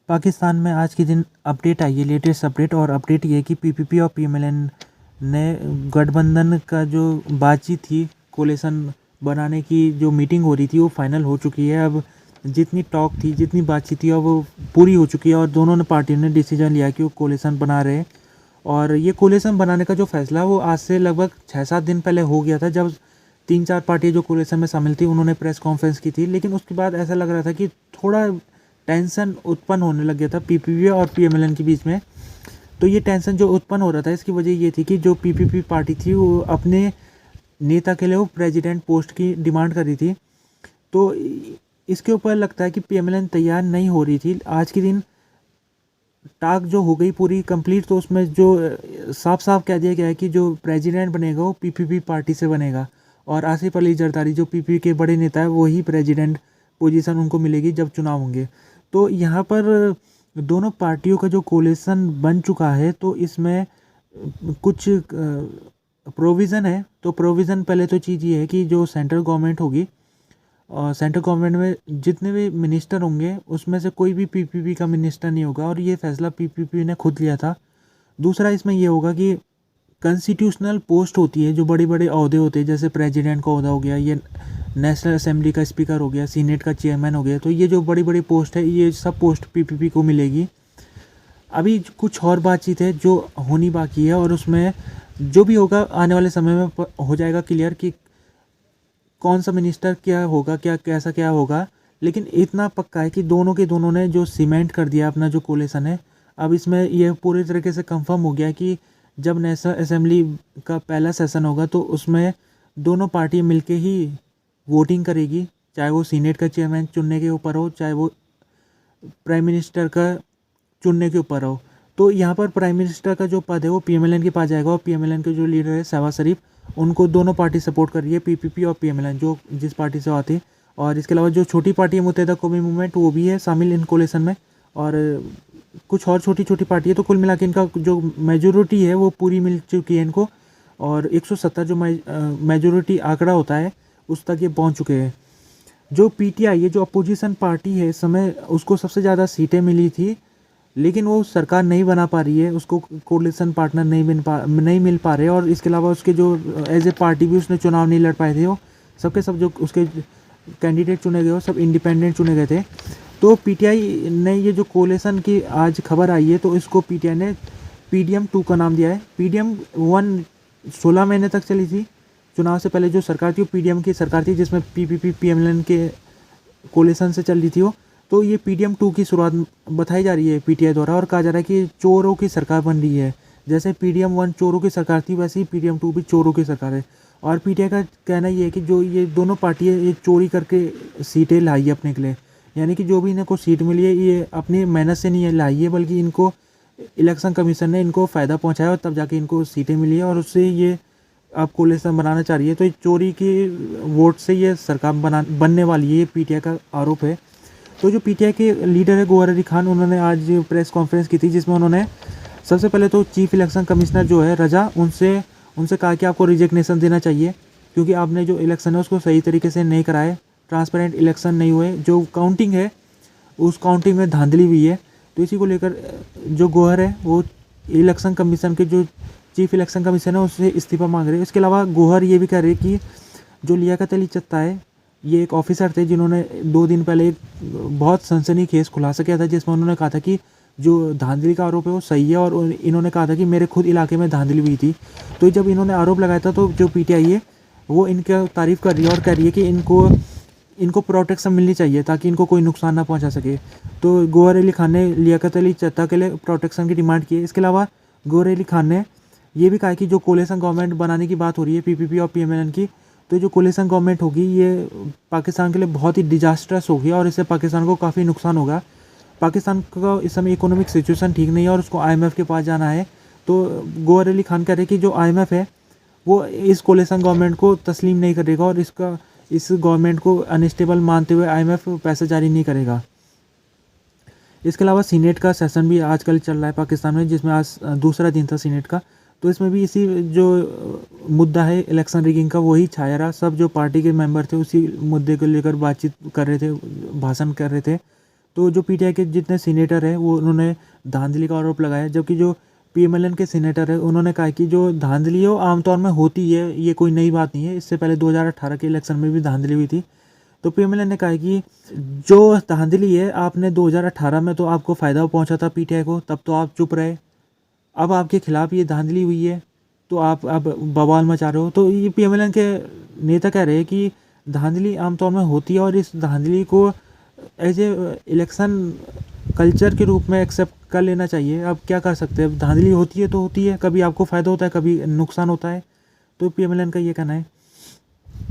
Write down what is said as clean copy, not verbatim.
पाकिस्तान में आज के दिन अपडेट आई है, लेटेस्ट अपडेट। और अपडेट ये है कि पीपीपी और पीएमएलएन ने गठबंधन का जो बातचीत थी, कोलेशन बनाने की जो मीटिंग हो रही थी, वो फाइनल हो चुकी है। अब जितनी टॉक थी, जितनी बातचीत थी, अब वो पूरी हो चुकी है और दोनों ने पार्टियों ने डिसीजन लिया कि वो कोलेशन बना रहे हैं। और ये कोलेशन बनाने का जो फैसला वो आज से लगभग 6-7 दिन पहले हो गया था, जब 3-4 पार्टियाँ जो कोलेशन में शामिल थी उन्होंने प्रेस कॉन्फ्रेंस की थी। लेकिन उसके बाद ऐसा लग रहा था कि थोड़ा टेंशन उत्पन्न होने लग गया था पीपीपी और पीएमएलएन के बीच में। तो ये टेंशन जो उत्पन्न हो रहा था, इसकी वजह ये थी कि जो पीपीपी पार्टी थी वो अपने नेता के लिए वो प्रेसिडेंट पोस्ट की डिमांड कर रही थी। तो इसके ऊपर लगता है कि पीएमएलएन तैयार नहीं हो रही थी। आज के दिन टास्क जो हो गई पूरी कंप्लीट, तो उसमें जो साफ साफ कह दिया गया है कि जो प्रेसिडेंट बनेगा वो पीपीपी पार्टी से बनेगा और आसिफ अली जरदारी जो पीपीपी के बड़े नेता है वही प्रेसिडेंट पोजीशन उनको मिलेगी जब चुनाव होंगे। तो यहाँ पर दोनों पार्टियों का जो कोलिशन बन चुका है, तो इसमें कुछ प्रोविज़न है। तो प्रोविज़न पहले तो चीज़ ये है कि जो सेंट्रल गवर्नमेंट होगी और सेंट्रल गवर्नमेंट में जितने भी मिनिस्टर होंगे उसमें से कोई भी पीपीपी का मिनिस्टर नहीं होगा, और ये फैसला पीपीपी ने खुद लिया था। दूसरा इसमें ये होगा कि कॉन्स्टिट्यूशनल पोस्ट होती है, जो बड़े बड़े ओहदे होते हैं, जैसे प्रेसिडेंट का ओहदा हो गया, ये नेशनल असेंबली का स्पीकर हो गया, सीनेट का चेयरमैन हो गया, तो ये जो बड़ी बड़ी पोस्ट है ये सब पोस्ट पीपीपी को मिलेगी। अभी कुछ और बातचीत है जो होनी बाकी है, और उसमें जो भी होगा आने वाले समय में हो जाएगा क्लियर कि कौन सा मिनिस्टर क्या होगा, क्या कैसा क्या होगा। लेकिन इतना पक्का है कि दोनों के दोनों ने जो सीमेंट कर दिया अपना जो कोलेशन है, अब इसमें यह पूरी तरीके से कंफर्म हो गया कि जब नेशनल असेंबली का पहला सेशन होगा तो उसमें दोनों पार्टियां मिलके ही वोटिंग करेगी, चाहे वो सीनेट का चेयरमैन चुनने के ऊपर हो, चाहे वो प्राइम मिनिस्टर का चुनने के ऊपर हो। तो यहाँ पर प्राइम मिनिस्टर का जो पद है वो पीएमएलएन के पास जाएगा, और पीएमएलएन के जो लीडर है शहबाज शरीफ, उनको दोनों पार्टी सपोर्ट कर रही है, पीपीपी और पीएमएलएन जो जिस पार्टी से आती है। और इसके अलावा जो छोटी पार्टी है मुत्तहिदा कौमी मूवमेंट, वो भी है शामिल इन कोलेशन में, और कुछ और छोटी छोटी पार्टी है। तो कुल मिला के इनका जो मेजोरिटी है वो पूरी मिल चुकी है इनको, और 170 जो मेजोरिटी आंकड़ा होता है उस तक ये पहुँच चुके हैं। जो पीटीआई है, जो अपोजिशन पार्टी है इस समय, उसको सबसे ज़्यादा सीटें मिली थी, लेकिन वो सरकार नहीं बना पा रही है, उसको कोalition पार्टनर नहीं मिल पा रहे। और इसके अलावा उसके जो एज ए पार्टी भी उसने चुनाव नहीं लड़ पाए थे, वो सबके सब जो उसके कैंडिडेट चुने गए वो सब इंडिपेंडेंट चुने गए थे। तो पीटीआई ने ये जो कोalition की आज खबर आई है, तो इसको पीटीआई ने पीडीएम 2 का नाम दिया है। पीडीएम 1 16 महीने तक चली थी, चुनाव से पहले जो सरकार थी वो पीडीएम की सरकार थी, जिसमें पीपीपी पीएमएलएन के कोलिशन से चल रही थी वो। तो ये पीडीएम 2 की शुरुआत बताई जा रही है पीटीआई द्वारा, और कहा जा रहा है कि चोरों की सरकार बन रही है। जैसे पीडीएम 1 चोरों की सरकार थी, वैसे ही पीडीएम 2 भी चोरों की सरकार है। और पीटीआई का कहना ये है कि जो ये दोनों पार्टियाँ ये चोरी करके सीटें लाई है अपने के लिए, यानी कि जो भी इनको सीट मिली है ये अपनी मेहनत से नहीं लाई है, बल्कि इनको इलेक्शन कमीशन ने इनको फ़ायदा पहुँचाया और तब जाके इनको सीटें मिली है, और उससे ये आप कोलिशन बनाना चाह रही है। तो ये चोरी की वोट से ये सरकार बनने वाली है, ये पीटीआई का आरोप है। तो जो पीटीआई के लीडर है गौहर अली खान, उन्होंने आज प्रेस कॉन्फ्रेंस की थी, जिसमें उन्होंने सबसे पहले तो चीफ इलेक्शन कमिश्नर जो है रजा, उनसे कहा कि आपको रिजिग्नेशन देना चाहिए, क्योंकि आपने जो इलेक्शन है उसको सही तरीके से नहीं कराए, ट्रांसपेरेंट इलेक्शन नहीं हुए, जो काउंटिंग है उस काउंटिंग में धांधली हुई है। तो इसी को लेकर जो गौहर है वो इलेक्शन कमीशन के जो चीफ इलेक्शन कमीशन है उससे इस्तीफा मांग रहे हैं। इसके अलावा गौहर ये भी कह रहे हैं कि जो लियाकत अली चत्ता है, ये एक ऑफिसर थे जिन्होंने 2 दिन पहले एक बहुत सनसनीखेज खुलासा किया था, जिसमें उन्होंने कहा था कि जो धांधली का आरोप है वो सही है, और इन्होंने कहा था कि मेरे खुद इलाके में धांधली हुई थी। तो जब इन्होंने आरोप लगाया था, तो जो पीटीआई है वो इनका तारीफ़ कर रही है और कह रही है कि इनको प्रोटेक्शन मिलनी चाहिए ताकि इनको कोई नुकसान ना पहुंचा सके। तो गौहर अली खान ने लियाकत अली चत्ता के लिए प्रोटेक्शन की डिमांड की है। इसके अलावा गौहर अली खान ने ये भी कहा कि जो कोलिशन गवर्नमेंट बनाने की बात हो रही है पीपीपी और पीएमएलएन की, तो जो कोलिशन गवर्नमेंट होगी ये पाकिस्तान के लिए बहुत ही डिजास्टर्स होगी, और इससे पाकिस्तान को काफ़ी नुकसान होगा। पाकिस्तान का इस समय इकोनॉमिक सिचुएशन ठीक नहीं है और उसको आईएमएफ के पास जाना है। तो गौहर अली खान कह रहे हैं कि जो आईएमएफ है वो इस कोलिशन गवर्नमेंट को तस्लीम नहीं करेगा, और इस गवर्नमेंट को अनस्टेबल मानते हुए आईएमएफ पैसा जारी नहीं करेगा। इसके अलावा सीनेट का सेशन भी आजकल चल रहा है पाकिस्तान में, जिसमें आज दूसरा दिन था सीनेट का। तो इसमें भी इसी जो मुद्दा है इलेक्शन रिगिंग का वही छाया रहा। सब जो पार्टी के मेंबर थे उसी मुद्दे को लेकर बातचीत कर रहे थे, भाषण कर रहे थे। तो जो पीटीआई के जितने सीनेटर हैं वो उन्होंने धांधली का आरोप लगाया, जबकि जो पीएमएलएन के सीनेटर है उन्होंने कहा कि जो धांधली है वो आमतौर में होती है, ये कोई नई बात नहीं है, इससे पहले 2018 के इलेक्शन में भी धांधली हुई थी। तो पीएमएलएन ने कहा कि जो धांधली है आपने 2018 में तो आपको फ़ायदा पहुंचा था पीटीआई को, तब तो आप चुप रहे, अब आपके खिलाफ ये धांधली हुई है तो आप अब बवाल मचा रहे हो। तो ये पीएमएलएन के नेता कह रहे हैं कि धांधली आमतौर में होती है और इस धांधली को एज ए इलेक्शन कल्चर के रूप में एक्सेप्ट कर लेना चाहिए। अब क्या कर सकते हैं, धांधली होती है तो होती है, कभी आपको फ़ायदा होता है, कभी नुकसान होता है। तो पीएमएलएन का ये कहना है।